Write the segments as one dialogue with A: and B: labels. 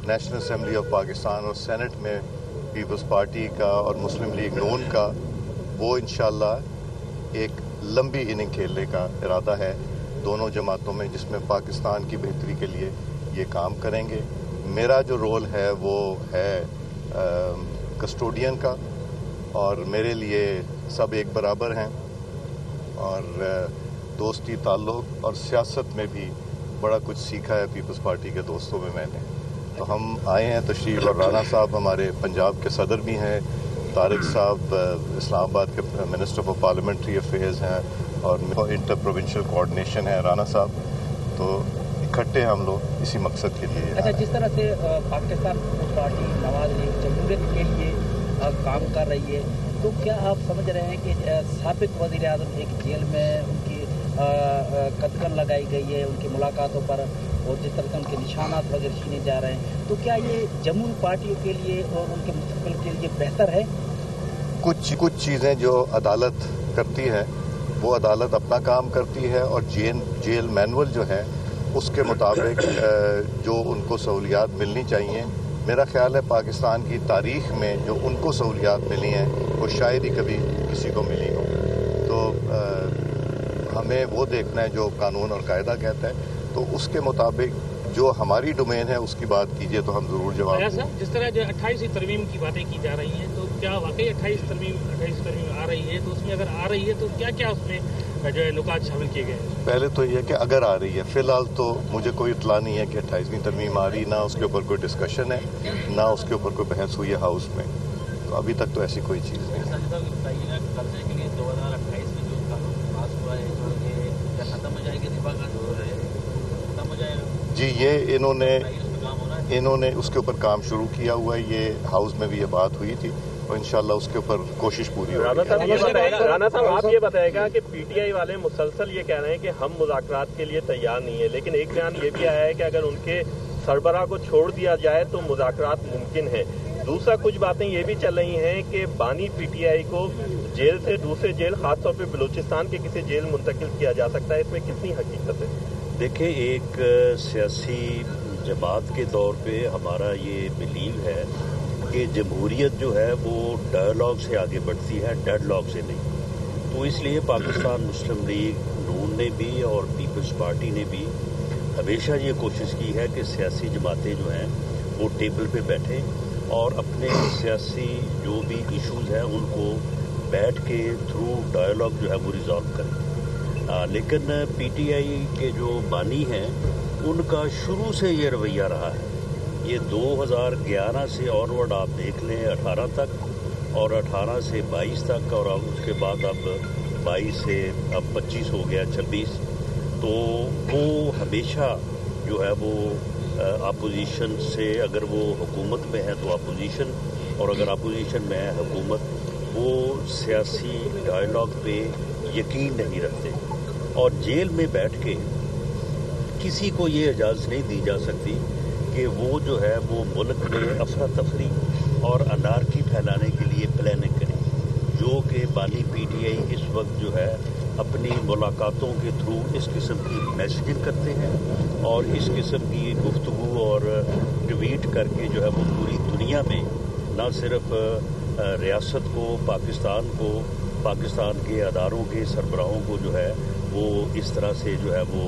A: National assembly of Pakistan اور Saint میں Peoples party کا اور مسلم لیگ نون کا، وہ انشاءاللہ ایک لمبی اننگ کھیلنے کا ارادہ ہے دونوں جماعتوں میں، جس میں پاکستان کی بہتری کے لیے یہ کام کریں گے۔ میرا جو رول ہے وہ ہے کسٹوڈین کا، اور میرے لیے سب ایک برابر ہیں، اور دوستی تعلق اور سیاست میں بھی بڑا کچھ سیکھا ہے پیپلز پارٹی کے دوستوں میں نے۔ تو ہم آئے ہیں تشریف، اور رانا صاحب ہمارے پنجاب کے صدر بھی ہیں، طارق صاحب اسلام آباد کے منسٹر فار پارلیمنٹری افیئرز ہیں، اور انٹر پروونشل کوآرڈینیشن ہے رانا صاحب۔ تو اکٹھے ہم لوگ اسی مقصد کے لیے۔
B: اچھا، جس طرح سے پاکستان پیپلز پارٹی نواز لیگ جمہوریت کے لیے کام کر رہی ہے، تو کیا آپ سمجھ رہے ہیں کہ سابق وزیر اعظم ایک جیل میں ان کی قدغن لگائی گئی ہے ان کی ملاقاتوں پر، اور جس طرح سے ان کے نشانات وغیرہ چھینے جا رہے ہیں، تو کیا یہ جمہوری پارٹیوں کے لیے اور ان کے مستقبل کے لیے بہتر ہے؟
A: کچھ چیزیں جو عدالت کرتی ہے وہ عدالت اپنا کام کرتی ہے، اور جیل مینول جو ہے اس کے مطابق جو ان کو سہولیات ملنی چاہیے۔ میرا خیال ہے پاکستان کی تاریخ میں جو ان کو سہولیات ملی ہیں وہ شاید ہی کبھی کسی کو ملی ہو۔ تو ہمیں وہ دیکھنا ہے جو قانون اور قاعدہ کہتا ہے، تو اس کے مطابق جو ہماری ڈومین ہے اس کی بات کیجئے تو ہم ضرور جواب دیں۔
C: صاحب، جس طرح جو 28 ترمیم کی باتیں کی جا رہی ہیں، تو کیا واقعی 28 ترمیم آ رہی ہے؟ تو اس میں اگر آ رہی ہے تو کیا کیا اس میں جو ہے نکات شامل کیے گئے ہیں؟
A: پہلے تو یہ کہ اگر آ رہی ہے، فی الحال تو مجھے کوئی اطلاع نہیں ہے کہ 28ویں ترمیم آ رہی، نہ اس کے اوپر کوئی ڈسکشن ہے، نہ اس کے اوپر کوئی بحث ہوئی ہے ہاؤس میں، تو ابھی تک تو ایسی کوئی چیز نہیں ہے۔
D: قرضے کے لیے 2028 میں جو قانون پاس ہوا ہے، کیا ختم ہو جائے گی؟ ختم ہو جائے گا؟
A: جی، یہ انہوں نے اس کے اوپر کام شروع کیا ہوا ہے، یہ ہاؤس میں بھی یہ بات ہوئی تھی، اور انشاءاللہ اس کے اوپر کوشش پوری ہوگی۔
E: رانا صاحب، آپ یہ بتائے گا کہ پی ٹی آئی والے مسلسل یہ کہہ رہے ہیں کہ ہم مذاکرات کے لیے تیار نہیں ہیں، لیکن ایک بیان یہ بھی آیا ہے کہ اگر ان کے سربراہ کو چھوڑ دیا جائے تو مذاکرات ممکن ہیں۔ دوسرا، کچھ باتیں یہ بھی چل رہی ہیں کہ بانی پی ٹی آئی کو جیل سے دوسرے جیل، خاص طور پہ بلوچستان کے کسی جیل منتقل کیا جا سکتا ہے، اس میں کتنی حقیقت ہے؟
F: دیکھیں، ایک سیاسی جماعت کے طور پہ ہمارا یہ بلیو ہے کہ جمہوریت جو ہے وہ ڈائیلاگ سے آگے بڑھتی ہے، ڈیڈ لاگ سے نہیں۔ تو اس لیے پاکستان مسلم لیگ نون نے بھی اور پیپلز پارٹی نے بھی ہمیشہ یہ کوشش کی ہے کہ سیاسی جماعتیں جو ہیں وہ ٹیبل پہ بیٹھیں اور اپنے سیاسی جو بھی ایشوز ہیں ان کو بیٹھ کے تھرو ڈائیلاگ جو ہے وہ ریزالو کریں۔ لیکن پی ٹی آئی کے جو بانی ہیں ان کا شروع سے یہ رویہ رہا ہے، یہ 2011 سے آنورڈ آپ دیکھ لیں 18 تک، اور 18 سے 22 تک، اور اب اس کے بعد اب 22 سے اب 25 ہو گیا 26، تو وہ ہمیشہ جو ہے وہ اپوزیشن سے، اگر وہ حکومت میں ہے تو اپوزیشن، اور اگر اپوزیشن میں ہے حکومت، وہ سیاسی ڈائیلاگ پہ یقین نہیں رکھتے، اور جیل میں بیٹھ کے کسی کو یہ اجازت نہیں دی جا سکتی کہ وہ جو ہے وہ ملک میں افراتفری اور انارکی پھیلانے کے لیے پلاننگ کرے، جو کہ بانی پی ٹی آئی اس وقت جو ہے اپنی ملاقاتوں کے تھرو اس قسم کی میسیجنگ کرتے ہیں، اور اس قسم کی گفتگو اور ٹویٹ کر کے جو ہے وہ پوری دنیا میں نہ صرف ریاست کو، پاکستان کو، پاکستان کے اداروں کے سربراہوں کو جو ہے وہ اس طرح سے جو ہے وہ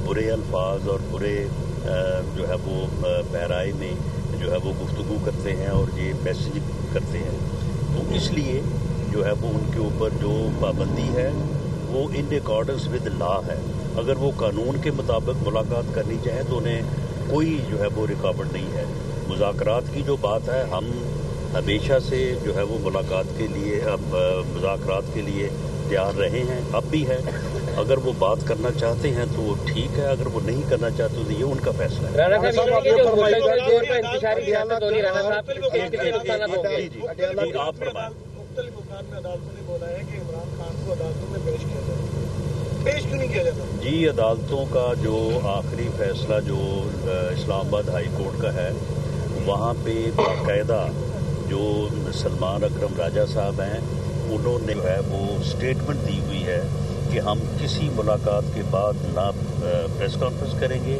F: برے الفاظ اور برے جو ہے وہ بہرائی میں جو ہے وہ گفتگو کرتے ہیں اور یہ میسیج کرتے ہیں۔ تو اس لیے جو ہے وہ ان کے اوپر جو پابندی ہے وہ ان اکارڈنس ود لا ہے۔ اگر وہ قانون کے مطابق ملاقات کرنی چاہیں تو انہیں کوئی جو ہے وہ رکاوٹ نہیں ہے۔ مذاکرات کی جو بات ہے، ہم ہمیشہ سے جو ہے وہ ملاقات کے لیے، اب مذاکرات کے لیے تیار رہے ہیں، اب بھی ہے۔ اگر وہ بات کرنا چاہتے ہیں تو وہ ٹھیک ہے، اگر وہ نہیں کرنا چاہتے تو یہ ان کا فیصلہ ہے۔ آپ فرمائیں۔
G: مختلف اوقات میں عدالتوں نے بولا ہے کہ عمران خان کو عدالتوں میں پیش کیا جاتا، پیش کیوں نہیں کیا جاتا؟
F: جی، عدالتوں کا جو آخری فیصلہ جو اسلام آباد ہائی کورٹ کا ہے، وہاں پہ باقاعدہ جو سلمان اکرم راجہ صاحب ہیں انہوں نے جو ہے وہ اسٹیٹمنٹ دی ہوئی ہے کہ ہم کسی ملاقات کے بعد نہ پریس کانفرنس کریں گے